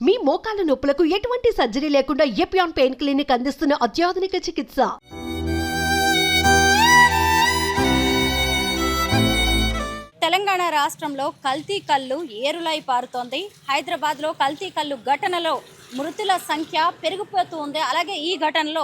మీ మోకాల నొప్పులకు ఎటువంటి సర్జరీ లేకుండా ఎపియాన్ పెయిన్ క్లినిక్ అందిస్తున్న అత్యాధునిక చికిత్స. తెలంగాణ రాష్ట్రంలో కల్తీ కల్లు ఏరులై పారుతోంది. హైదరాబాద్లో కల్తీ కల్లు ఘటనలో మృతుల సంఖ్య పెరిగిపోతూ ఉంది. అలాగే ఈ ఘటనలో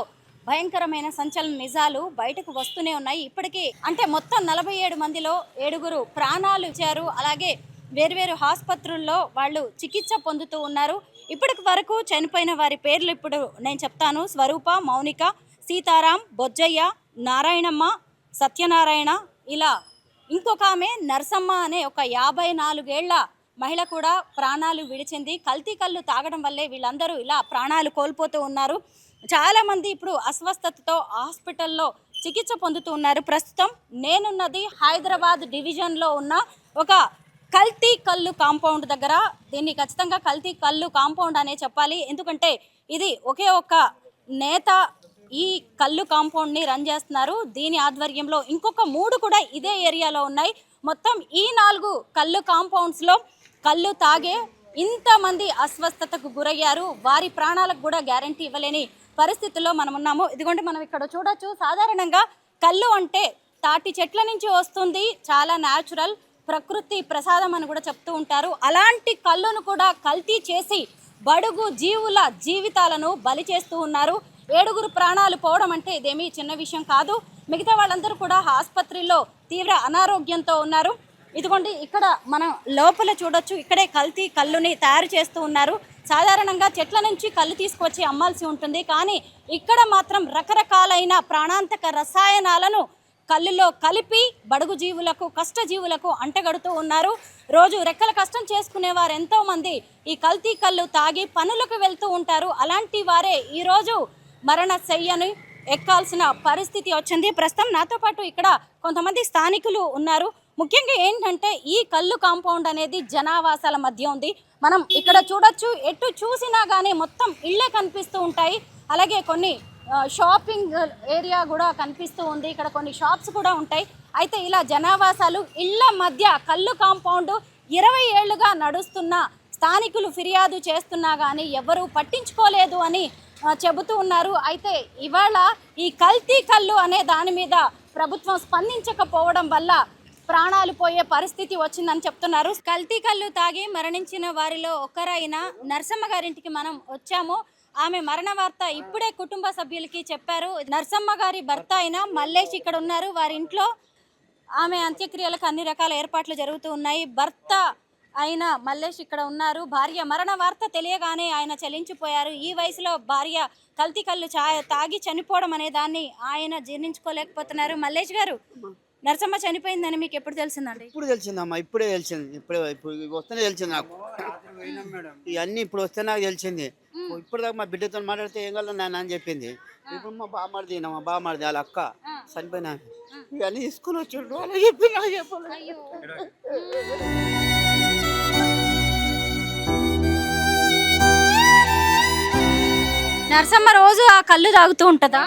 భయంకరమైన సంచలన నిజాలు బయటకు వస్తూనే ఉన్నాయి. ఇప్పటికీ అంటే మొత్తం 47 మందిలో 7 ప్రాణాలు ఇచ్చారు. అలాగే వేర్వేరు ఆసుపత్రుల్లో వాళ్ళు చికిత్స పొందుతూ ఉన్నారు. ఇప్పటికి వరకు చనిపోయిన వారి పేర్లు ఇప్పుడు నేను చెప్తాను. స్వరూప, మౌనిక, సీతారాం, బొజ్జయ్య, నారాయణమ్మ, సత్యనారాయణ, ఇలా ఇంకొక ఆమె నర్సమ్మ అనే ఒక 54 ఏళ్ల మహిళ కూడా ప్రాణాలు విడిచింది. కల్తీ కళ్ళు తాగడం వల్లే వీళ్ళందరూ ఇలా ప్రాణాలు కోల్పోతూ ఉన్నారు. చాలామంది ఇప్పుడు అస్వస్థతతో హాస్పిటల్లో చికిత్స పొందుతూ ఉన్నారు. ప్రస్తుతం నేనున్నది హైదరాబాద్ డివిజన్లో ఉన్న ఒక కల్తీ కళ్ళు కాంపౌండ్ దగ్గర. దీన్ని ఖచ్చితంగా కల్తీ కళ్ళు కాంపౌండ్ అనే చెప్పాలి. ఎందుకంటే ఇది ఒకే ఒక్క నేత ఈ కళ్ళు కాంపౌండ్ని రన్ చేస్తున్నారు. దీని ఆధ్వర్యంలో ఇంకొక 3 కూడా ఇదే ఏరియాలో ఉన్నాయి. మొత్తం ఈ 4 కళ్ళు కాంపౌండ్స్లో కళ్ళు తాగే ఇంతమంది అస్వస్థతకు గురయ్యారు. వారి ప్రాణాలకు కూడా గ్యారంటీ ఇవ్వలేని పరిస్థితుల్లో మనం ఉన్నాము. ఇదిగోండి, మనం ఇక్కడ చూడొచ్చు. సాధారణంగా కళ్ళు అంటే తాటి చెట్ల నుంచి వస్తుంది, చాలా న్యాచురల్, ప్రకృతి ప్రసాదం అని కూడా చెప్తూ ఉంటారు. అలాంటి కళ్ళును కూడా కల్తీ చేసి బడుగు జీవుల జీవితాలను బలి చేస్తూ ఉన్నారు. 7 ప్రాణాలు పోవడం అంటే ఇదేమీ చిన్న విషయం కాదు. మిగతా వాళ్ళందరూ కూడా ఆసుపత్రిలో తీవ్ర అనారోగ్యంతో ఉన్నారు. ఇదిగోండి, ఇక్కడ మనం లోపల చూడొచ్చు. ఇక్కడే కల్తీ కళ్ళుని తయారు చేస్తూ ఉన్నారు. సాధారణంగా చెట్ల నుంచి కళ్ళు తీసుకొచ్చి అమ్మాల్సి ఉంటుంది, కానీ ఇక్కడ మాత్రం రకరకాలైన ప్రాణాంతక రసాయనాలను కళ్ళులో కలిపి బడుగు జీవులకు, కష్టజీవులకు అంటగడుతూ ఉన్నారు. రోజు రెక్కల కష్టం చేసుకునేవారు ఎంతోమంది ఈ కల్తీ కళ్ళు తాగి పనులకు వెళ్తూ ఉంటారు. అలాంటి వారే ఈరోజు మరణ శయ్యని ఎక్కాల్సిన పరిస్థితి వచ్చింది. ప్రస్తుతం నాతో పాటు ఇక్కడ కొంతమంది స్థానికులు ఉన్నారు. ముఖ్యంగా ఏంటంటే ఈ కళ్ళు కాంపౌండ్ అనేది జనావాసాల మధ్య ఉంది. మనం ఇక్కడ చూడొచ్చు. ఎటు చూసినా కానీ మొత్తం ఇళ్ళే కనిపిస్తూ ఉంటాయి. అలాగే కొన్ని షాపింగ్ ఏరియా కూడా కనిపిస్తూ ఉంది. ఇక్కడ కొన్ని షాప్స్ కూడా ఉంటాయి. అయితే ఇలా జనావాసాలు ఇళ్ళ మధ్య కళ్ళు కాంపౌండ్ 20 ఏళ్లుగా నడుస్తున్న స్థానికులు ఫిర్యాదు చేస్తున్నా కానీ ఎవరు పట్టించుకోలేదు అని చెబుతూ ఉన్నారు. అయితే ఇవాళ ఈ కల్తీ కళ్ళు అనే దాని మీద ప్రభుత్వం స్పందించకపోవడం వల్ల ప్రాణాలు పోయే పరిస్థితి వచ్చిందని చెప్తున్నారు. కల్తీ కళ్ళు తాగి మరణించిన వారిలో ఒకరైన నర్సమ్మ గారింటికి మనం వచ్చాము. ఆమె మరణ వార్త ఇప్పుడే కుటుంబ సభ్యులకి చెప్పారు. నర్సమ్మ గారి భర్త అయిన మల్లేష్ ఇక్కడ ఉన్నారు. వారి ఇంట్లో ఆమె అంత్యక్రియలకు అన్ని రకాల ఏర్పాట్లు జరుగుతూ ఉన్నాయి. భర్త అయిన మల్లేష్ ఇక్కడ ఉన్నారు. భార్య మరణ వార్త తెలియగానే ఆయన చలించిపోయారు. ఈ వయసులో భార్య కల్తీ కళ్ళు తాగి చనిపోవడం అనే దాన్ని ఆయన జీర్ణించుకోలేకపోతున్నారు. మల్లేష్ గారు, నర్సమ్మ చనిపోయిందని మీకు ఎప్పుడు తెలిసిందండి? ఇప్పుడు తెలిసిందమ్మా, ఇప్పుడే తెలిసింది. ఇప్పుడు వస్తేనే తెలిసింది నాకు. ఇవన్నీ ఇప్పుడు వస్తే నాకు తెలిసింది. ఇప్పుడు దాకా మా బిడ్డతో మాట్లాడితే ఏం కాదు నాన్న అని చెప్పింది. ఇప్పుడు మా బామ్మడిది వాళ్ళ అక్క చనిపోయినా ఇవన్నీ తీసుకుని వచ్చాడు. అలా చెప్పి నాకు చెప్పాలి. నర్సమ్మ రోజు ఆ కళ్ళు తాగుతూ ఉంటదా?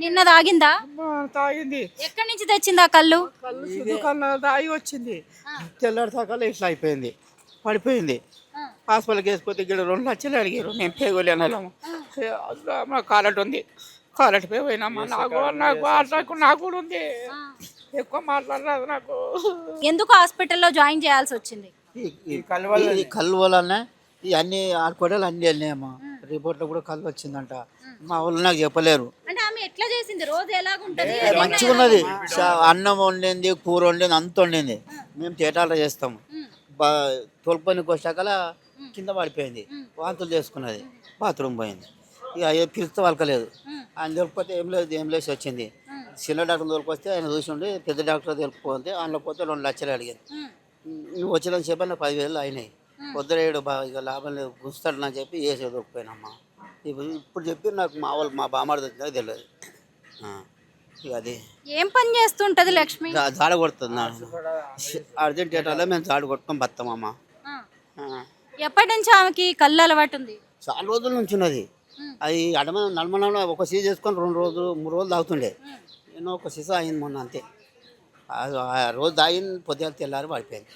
నిన్న తాగిందా? తాగింది. ఎక్కడి నుంచి తెచ్చింది ఆ కళ్ళు? తాగి వచ్చింది. తెల్లారి తాకాల ఇట్లా అయిపోయింది, పడిపోయింది. హాస్పిటల్కి వేసిపోతే ఇక్కడ 2 లక్షలు అడిగారు. నేను పేగోలేను. కాలట్ ఉంది, కాలట్ పోయినామా. నాకు కూడా ఉంది. ఎక్కువ మాట్లాడరాదు నాకు. ఎందుకు హాస్పిటల్లో జాయిన్ చేయాల్సి వచ్చింది? ఈ కళ్ళు వల్లనే ఇవన్నీ ఆడుకోవడాలు అన్నీ వెళ్ళినాయమ్మా. రిపోర్ట్లో కూడా కళ్ళు వచ్చిందంట. మా వాళ్ళు నాకు చెప్పలేరు. అంటే ఆమె ఎట్లా చేసింది? రోజు ఎలాగుంటది? మంచిగా ఉన్నది. అన్నం వండింది, కూర వండింది, అంత వండింది. మేము తేటాలు చేస్తాము. తోలుపనికి వచ్చాకల కింద పడిపోయింది, వాంతులు చేసుకున్నది, బాత్రూమ్ పోయింది. ఇక పిలిస్తే వాళ్ళకలేదు. ఆయన దొరికిపోతే ఏం లేసి వచ్చింది. చిన్న డాక్టర్ దొరికొస్తే ఆయన చూసిండి. పెద్ద డాక్టర్ దొరికిపోతే అందులో పోతే 2 లక్షలు అడిగారు. నువ్వు వచ్చిన చెప్పి నాకు 10,000 అయినాయి. వద్దరేడు ఇక లాభం లేదు, గుస్తాడని చెప్పి వేసే దొరికిపోయినమ్మా. ఇప్పుడు చెప్పి నాకు మా బామ్మాడి వచ్చినా తెలియదు. ఇక అది ఏం పని చేస్తుంటది లక్ష్మి? జాడ కొడుతుంది. అర్జెంట్ థియేటర్లో మేము జాడ కొట్టుకొని బతామమ్మా. ఎప్పటి నుంచి ఆమెకి కళ్ళు అలవాటు ఉంది? చాలా రోజుల నుంచి ఉన్నది. అది నడమనంలో ఒక సీజన్ చేసుకొని 2 రోజులు 3 రోజులు తాగుతుండే. నేను ఒక సీసా అయింది మొన్న అంతే. ఆ రోజు తాగింది, పొద్దుగా తెల్లారి పడిపోయింది.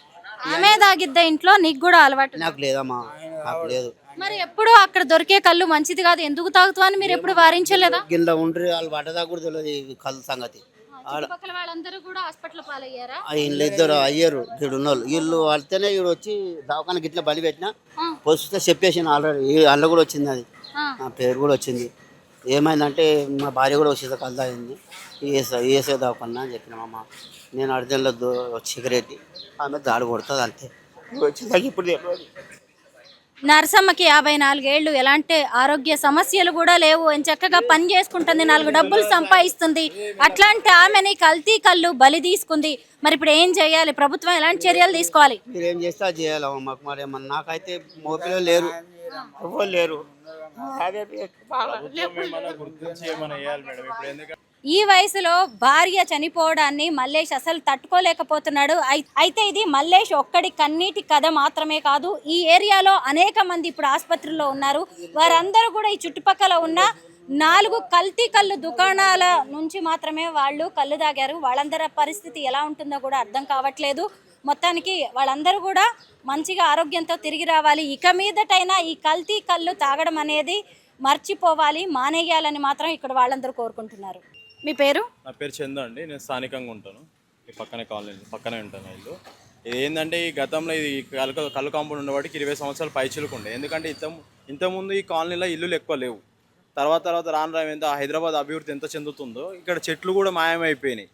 ఆమె తాగిద్దా ఇంట్లో, నీకు కూడా అలవాటు? నాకు లేదమ్మా, నాకు లేదు. మరి ఎప్పుడు అక్కడ దొరికే కళ్ళు మంచిది కాదు, ఎందుకు తాగుతావు అని మీరు ఎప్పుడు వారించలేదా? గిల్ల ఉండ్రి వాళ్ళు పడ్డదా కూడా తెలియదు ఈ కళ్ళు సంగతి. చుట్టుపక్కల వాళ్ళందరూ కూడా హాస్పిటల్ పాలయ్యారా? వీళ్ళు ఇద్దరు అయ్యారు గిడు ఉన్నోళ్ళు, వీళ్ళు వాళ్ళతోనే వీడు వచ్చి దవాఖానకి ఇట్లా బలి పెట్టినా వస్తే చెప్పేసాను ఆల్రెడీ. అందులో కూడా వచ్చింది అది, నా పేరు కూడా వచ్చింది. ఏమైందంటే మా భార్య కూడా వచ్చేది కళ్ళు తాగింది, ఏసే దవాఖాన అని చెప్పినామమ్మ. నేను అర్జెంట్లో సిగరెట్ ఆమె దాడి కొడుతుంది అంతే. వచ్చేదాకా ఇప్పుడు తెలియదు. నరసమ్మకి 54 ఏళ్ళు, ఎలాంటి ఆరోగ్య సమస్యలు కూడా లేవు, చక్కగా పని చేసుకుంటుంది, 4 డబ్బులు సంపాదిస్తుంది. అట్లాంటి ఆమెని కల్తీ కళ్ళు బలి తీసుకుంది. మరి ఇప్పుడు ఏం చేయాలి? ప్రభుత్వం ఎలాంటి చర్యలు తీసుకోవాలి? మీరు ఏం చేస్తే అది చేయాలమ్మ. మాకు మరి ఏమన్నా నాకైతే మోపిలో లేరు, ఎవరు లేరు. ఈ వయసులో భార్య చనిపోవడాన్ని మల్లేష్ అసలు తట్టుకోలేకపోతున్నాడు. అయితే ఇది మల్లేష్ ఒక్కడి కన్నీటి కథ మాత్రమే కాదు, ఈ ఏరియాలో అనేక మంది ఇప్పుడు ఆసుపత్రుల్లో ఉన్నారు. వారందరూ కూడా ఈ చుట్టుపక్కల ఉన్న 4 కల్తీ కళ్ళు దుకాణాల నుంచి మాత్రమే వాళ్ళు కళ్ళు తాగారు. వాళ్ళందరి పరిస్థితి ఎలా ఉంటుందో కూడా అర్థం కావట్లేదు. మొత్తానికి వాళ్ళందరూ కూడా మంచిగా ఆరోగ్యంతో తిరిగి రావాలి. ఇక మీదటైనా ఈ కల్తీ కళ్ళు తాగడం అనేది మర్చిపోవాలి, మానేయాలని మాత్రం ఇక్కడ వాళ్ళందరూ కోరుకుంటున్నారు. మీ పేరు? నా పేరు చందు అండి. నేను స్థానికంగా ఉంటాను, ఈ పక్కనే కాలనీ పక్కనే ఉంటాను ఇల్లు. ఇది ఏంటంటే ఈ గతంలో ఇది కళ్ళు కాంపౌండ్ ఉండేవాడికి 20 సంవత్సరాలు పైచిలుకుండే. ఎందుకంటే ఇంతకుముందు ఈ కాలనీలో ఇల్లులు ఎక్కువ లేవు. తర్వాత రాను ఎంత హైదరాబాద్ అభివృద్ధి ఎంత చెందుతుందో ఇక్కడ చెట్లు కూడా మాయమైపోయినాయి.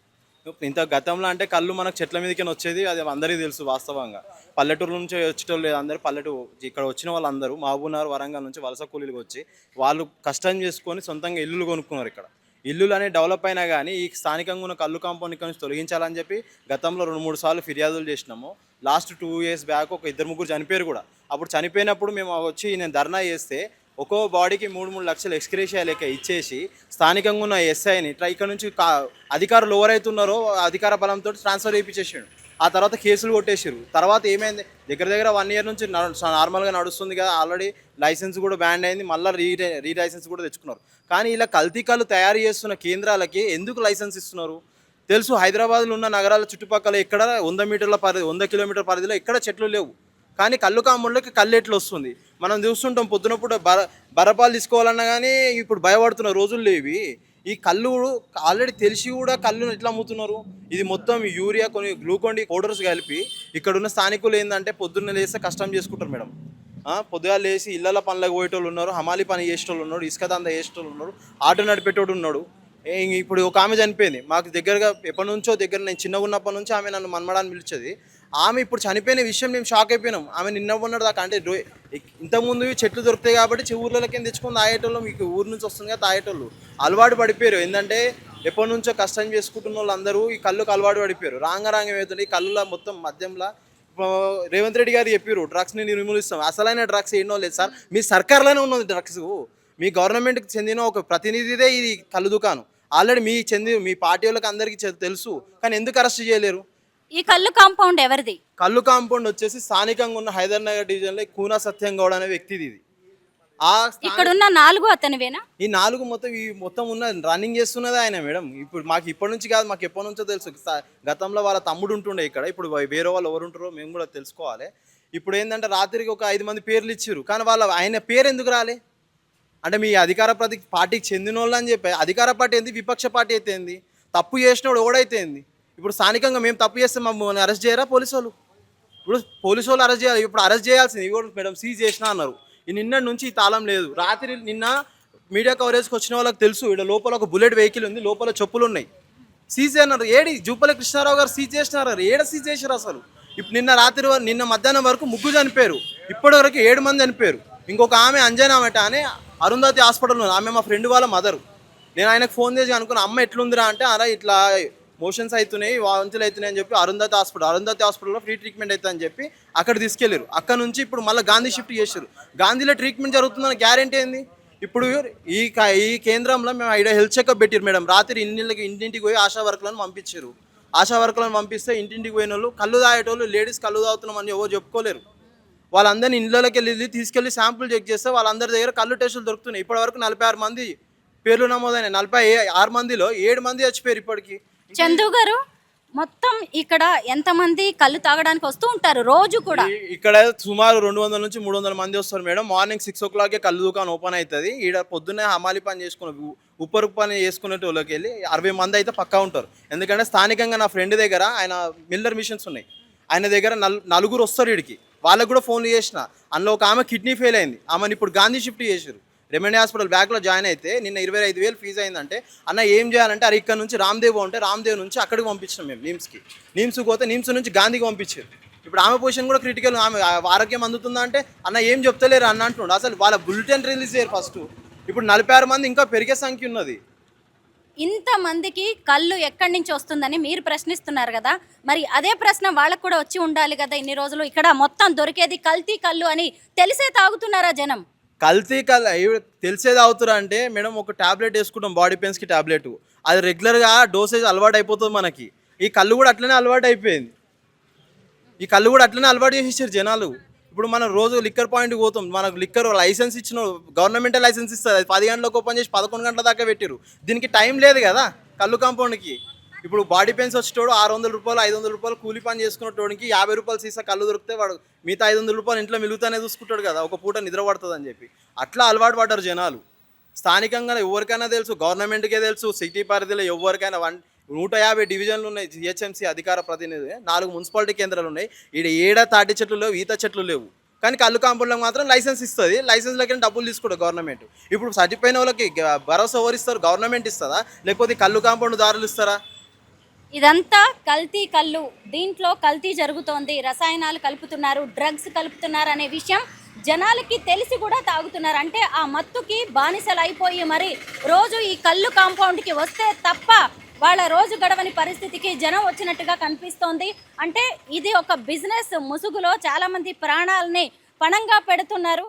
ఇంత గతంలో అంటే కళ్ళు మనకు చెట్ల మీదకి వచ్చేది, అది అందరికీ తెలుసు. వాస్తవంగా పల్లెటూరు నుంచి వచ్చేటోళ్ళు లేదు, అందరూ పల్లెటూరు ఇక్కడ వచ్చిన వాళ్ళందరూ మహబూబ్నగర్, వరంగల్ నుంచి వలస కూలీలకు వచ్చి వాళ్ళు కష్టం చేసుకొని సొంతంగా ఇల్లులు కొనుక్కున్నారు. ఇక్కడ ఇల్లులు అనేవి డెవలప్ అయినా కానీ ఈ స్థానికంగా ఉన్న కళ్ళు కాంపౌండ్ ఇక్కడ నుంచి తొలగించాలని చెప్పి గతంలో 2-3 సార్లు ఫిర్యాదులు చేసినాము. లాస్ట్ 2 years బ్యాక్ ఒక 2-3 చనిపోయారు కూడా. అప్పుడు చనిపోయినప్పుడు మేము వచ్చి నేను ధర్నా చేస్తే ఒక్కో బాడీకి 3-3 లక్షలు ఎక్స్గ్రేషియా లెక్క ఇచ్చేసి స్థానికంగా ఉన్న ఎస్ఐని ఇక్కడ నుంచి అధికారులు ఎవరైతున్నారో అధికార బలంతో ట్రాన్స్ఫర్ చేయించేసాడు. ఆ తర్వాత కేసులు కొట్టేసారు. తర్వాత ఏమైంది, దగ్గర 1 year నుంచి నార్మల్గా నడుస్తుంది కదా, ఆల్రెడీ లైసెన్స్ కూడా బ్యాన్ అయింది, మళ్ళీ రీ లైసెన్స్ కూడా తెచ్చుకున్నారు. కానీ ఇలా కల్తీ కళ్ళు తయారు చేస్తున్న కేంద్రాలకి ఎందుకు లైసెన్స్ ఇస్తున్నారు తెలుసు. హైదరాబాద్లో ఉన్న నగరాల చుట్టుపక్కల ఎక్కడ 100 కిలోమీటర్ పరిధిలో ఎక్కడ చెట్లు లేవు. కానీ కళ్ళు కాంపౌండ్లోకి కళ్ళు ఎట్లు వస్తుంది మనం చూస్తుంటాం. పొద్దునప్పుడు బరపాలు తీసుకోవాలన్నా కానీ ఇప్పుడు భయపడుతున్న రోజులు లేవి. ఈ కళ్ళు ఆల్రెడీ తెలిసి కూడా కళ్ళును ఎట్లా అమ్ముతున్నారు. ఇది మొత్తం యూరియా కొన్ని గ్లూకోన్ పౌడర్స్ కలిపి ఇక్కడున్న స్థానికులు ఏంటంటే పొద్దున్న లేస్తే కష్టం చేసుకుంటారు మేడం. పొద్దుగా లేచి ఇళ్ళ పనులకు పోయేటోళ్ళు ఉన్నారు, హమాలి పని చేసేటోళ్ళు ఉన్నారు, ఇసుక దందా చేసేటోళ్ళు ఉన్నారు, ఆటో నడిపేటోడు ఉన్నాడు. ఇప్పుడు ఒక ఆమె చనిపోయింది మాకు దగ్గరగా, ఎప్పటి నుంచో దగ్గర, నేను చిన్నగా ఉన్నప్పటి నుంచి ఆమె నన్ను మన్మడాన్ని పిలిచేది. ఆమె ఇప్పుడు చనిపోయిన విషయం మేము షాక్ అయిపోయినాం. ఆమె నిన్న ఉన్నాడు దాకా, అంటే ఇంతకుముందు చెట్లు దొరుకుతాయి కాబట్టి ఊర్లకి తెచ్చుకొని తాగేటోళ్ళు, మీకు ఊరు నుంచి వస్తుంది కదా తాగేటోళ్ళు అలవాటు పడిపోయారు. ఏంటంటే ఎప్పటి నుంచో కష్టం చేసుకుంటున్న వాళ్ళు అందరూ ఈ కళ్ళుకు అలవాటు పడిపోయారు. రాంగ ఏమవుతుంది, ఈ కళ్ళులో మొత్తం మద్యంలో రేవంత్ రెడ్డి గారు చెప్పారు డ్రగ్స్ని నిర్మూలిస్తాం. అసలైన డ్రగ్స్ ఏమో లేదు సార్, మీ సర్కార్లోనే ఉన్నది డ్రగ్స్. మీ గవర్నమెంట్కి చెందిన ఒక ప్రతినిధిదే ఇది కళ్ళు దుకాణం. ఆల్రెడీ మీ పార్టీ వాళ్ళకి అందరికీ తెలుసు, కానీ ఎందుకు అరెస్ట్ చేయలేరు? ఈ కళ్ళు కాంపౌండ్ ఎవరిది? కళ్ళు కాంపౌండ్ వచ్చేసి స్థానికంగా ఉన్న హైదర్నగర్ డివిజన్లో కూనా సత్యం గౌడ్ అనే వ్యక్తిది. ఇది ఇక్కడ ఉన్న 4 అతనివేనా? ఈ 4 మొత్తం ఉన్న రన్నింగ్ చేస్తున్నది ఆయన మేడం. ఇప్పుడు మాకు ఇప్పటి నుంచి కాదు, మాకు ఎప్పటి నుంచో తెలుసు. గతంలో వాళ్ళ తమ్ముడు ఉంటుండే ఇక్కడ, ఇప్పుడు వేరే వాళ్ళు ఎవరు ఉంటారో మేము కూడా తెలుసుకోవాలి. ఇప్పుడు ఏంటంటే రాత్రికి ఒక 5 మంది పేర్లు ఇచ్చారు, కానీ ఆయన పేరు ఎందుకు రాలే అంటే మీ అధికార పార్టీకి చెందిన వాళ్ళు అని చెప్పి. అధికార పార్టీ ఏంది, విపక్ష పార్టీ అయితే ఏంది, తప్పు చేసినోడు ఓడైతే ఏంది. ఇప్పుడు స్థానికంగా మేము తప్పు చేస్తే మమ్మల్ని అరెస్ట్ చేయరా పోలీసు వాళ్ళు? ఇప్పుడు పోలీసు వాళ్ళు అరెస్ట్ చేయాలి. ఇప్పుడు అరెస్ట్ చేయాల్సింది ఇవి కూడా మేడం, సీజ్ చేసినా అన్నారు. ఈ నిన్న నుంచి ఈ తాళం లేదు. రాత్రి నిన్న మీడియా కవరేజ్కి వచ్చిన వాళ్ళకి తెలుసు, ఇక్కడ లోపల ఒక బుల్లెట్ వెహికల్ ఉంది, లోపల చెప్పులు ఉన్నాయి, సీజ్ అన్నారు. ఏడి జూపల్లి కృష్ణారావు గారు సీజ్ చేసినారు, ఏడ సీజ్ చేశారు అసలు? ఇప్పుడు నిన్న మధ్యాహ్నం వరకు 3 చనిపోయారు, ఇప్పటి వరకు 7 మంది చనిపోయారు. ఇంకొక ఆమె అంజనా అని అరుంధతి హాస్పిటల్లో ఉంది, ఆమె మా ఫ్రెండ్ వాళ్ళ మదరు. నేను ఆయనకు ఫోన్ చేసి అనుకున్నా, అమ్మ ఎట్లుందిరా అంటే, అలా ఇట్లా మోషన్స్ అవుతున్నాయి, వాంతులు అవుతున్నాయి అని చెప్పి అరుంధతి హాస్పిటల్లో ఫ్రీ ట్రీట్మెంట్ అవుతుంది అని చెప్పి అక్కడ తీసుకెళ్ళారు. అక్కడ నుంచి ఇప్పుడు మళ్ళీ గాంధీ షిఫ్ట్ చేశారు. గాంధీలో ట్రీట్మెంట్ జరుగుతుందని గ్యారెంటీ ఏంది? ఇప్పుడు ఈ కేంద్రంలో మేము హెల్త్ చెకప్ పెట్టారు మేడం. రాత్రి ఇంటింటికి పోయి ఆశా వర్కులను పంపించారు. ఆశా వర్కులను పంపిస్తే ఇంటింటికి పోయిన వాళ్ళు కళ్ళు తాగేటోళ్ళు, లేడీస్ కళ్ళు తాగుతున్నామని ఎవరు చెప్పుకోలేరు. వాళ్ళందరినీ ఇళ్ళకి వెళ్ళి తీసుకెళ్ళి శాంపుల్ చెక్ చేస్తే వాళ్ళందరి దగ్గర కళ్ళు టెస్టులు దొరుకుతున్నాయి. ఇప్పటివరకు 46 మంది పేర్లు నమోదైనాయి. 46 మందిలో 7 మంది చచ్చిపోయారు ఇప్పటికి. చందు గారు, మొత్తం ఇక్కడ ఎంతమంది కళ్ళు తాగడానికి వస్తూ ఉంటారు రోజు కూడా? ఇక్కడ సుమారు 200 నుంచి 300 మంది వస్తారు మేడం. మార్నింగ్ 6 o'clock కళ్ళు దుకాణం ఓపెన్ అవుతుంది. ఈడ పొద్దున్నే హమాలి పని చేసుకున్న ఉప్పరు పని చేసుకునేటోళ్ళకి వెళ్ళి 60 మంది అయితే పక్కా ఉంటారు. ఎందుకంటే స్థానికంగా నా ఫ్రెండ్ దగ్గర ఆయన మిల్లర్ మిషన్స్ ఉన్నాయి, ఆయన దగ్గర నలుగురు వస్తారు వీడికి. వాళ్ళకు కూడా ఫోన్లు చేసిన. అందులో ఒక ఆమె కిడ్నీ ఫెయిల్ అయింది, ఆమెను ఇప్పుడు గాంధీ షిఫ్ట్ చేశారు. రెమెడీ హాస్పిటల్ బ్యాక్లో జాయిన్ అయితే నిన్న 25,000 ఫీజు అయిందంటే అన్న ఏం చేయాలంటే అరే ఇక్కడ నుంచి రామ్దేవ్ ఉంటే రామ్దేవ్ నుంచి అక్కడికి పంపించినాం మేము నిమ్స్కి పోతే నిమ్స్ నుంచి గాంధీకి పంపించారు. ఇప్పుడు ఆమె పొజిషన్ కూడా క్రిటికల్, ఆమె ఆరోగ్యం అందుతుందా అంటే అన్న ఏం చెప్తలేరు అన్న అంటుండు. అసలు వాళ్ళ బులెటిన్ రిలీజ్ చేయరు ఫస్ట్. ఇప్పుడు 46 మంది ఇంకా పెరిగే సంఖ్య ఉన్నది. ఇంతమందికి కళ్ళు ఎక్కడి నుంచి వస్తుందని మీరు ప్రశ్నిస్తున్నారు కదా, మరి అదే ప్రశ్న వాళ్ళకు కూడా వచ్చి ఉండాలి కదా. ఇన్ని రోజులు ఇక్కడ మొత్తం దొరికేది కల్తీ కళ్ళు అని తెలిసే తాగుతున్నారా జనం? కల్తీ తెలిసేది అవుతురా అంటే మేడం, ఒక టాబ్లెట్ వేసుకుంటాం బాడీ పెయిన్స్కి టాబ్లెట్, అది రెగ్యులర్గా డోసేజ్ అలవాటు అయిపోతుంది మనకి. ఈ కళ్ళు కూడా అట్లనే అలవాటు అయిపోయింది, ఈ కళ్ళు కూడా అట్లనే అలవాటు చేసేసారు జనాలు. ఇప్పుడు మనం రోజు లిక్కర్ పాయింట్కి పోతాం, మనకు లిక్కర్ లైసెన్స్ ఇచ్చిన గవర్నమెంటే లైసెన్స్ ఇస్తుంది, అది 10 గంటలకు ఓపెన్ చేసి 11 గంటల దాకా పెట్టారు. దీనికి టైం లేదు కదా కళ్ళు కాంపౌండ్కి. ఇప్పుడు బాడీ పెయిన్స్ వచ్చేటోడు 600 రూపాయలు 500 రూపాయలు కూలి పని చేసుకునేటోడికి 50 రూపాయలు సీసా కళ్ళు దొరికితే వాడు మిగతా 500 రూపాయలు ఇంట్లో మిలుగుతానే చూసుకుంటాడు కదా, ఒక పూట నిద్ర పడుతుంది అని చెప్పి. అట్లా అలవాటు పడ్డారు జనాలు. స్థానికంగా ఎవరికైనా తెలుసు, గవర్నమెంట్కే తెలుసు, సిటీ పరిధిలో ఎవరికైనా 150 డివిజన్లు ఉన్నాయి, జిహెచ్ఎంసీ అధికార ప్రతినిధి, 4 మున్సిపాలిటీ కేంద్రాలు ఉన్నాయి. ఈడ తాటి చెట్లు లేవు, ఈత చెట్లు లేవు, కానీ కళ్ళు కాంపౌండ్లకు మాత్రం లైసెన్స్ ఇస్తుంది. లైసెన్స్లకి డబ్బులు తీసుకోడు గవర్నమెంట్. ఇప్పుడు చనిపోయిన వాళ్ళకి భరోసా ఎవరిస్తారు? గవర్నమెంట్ ఇస్తుందా, లేకపోతే కళ్ళు కాంపౌండ్ దారులు ఇస్తారా? ఇదంతా కల్తీ కళ్ళు, దీంట్లో కల్తీ జరుగుతోంది, రసాయనాలు కలుపుతున్నారు, డ్రగ్స్ కలుపుతున్నారు అనే విషయం జనాలకి తెలిసి కూడా తాగుతున్నారు. అంటే ఆ మత్తుకి బానిసలు అయిపోయి మరి రోజు ఈ కళ్ళు కాంపౌండ్కి వస్తే తప్ప వాళ్ళ రోజు గడవని పరిస్థితికి జనం వచ్చినట్టుగా కనిపిస్తోంది. అంటే ఇది ఒక బిజినెస్ ముసుగులో చాలామంది ప్రాణాలని పణంగా పెడుతున్నారు.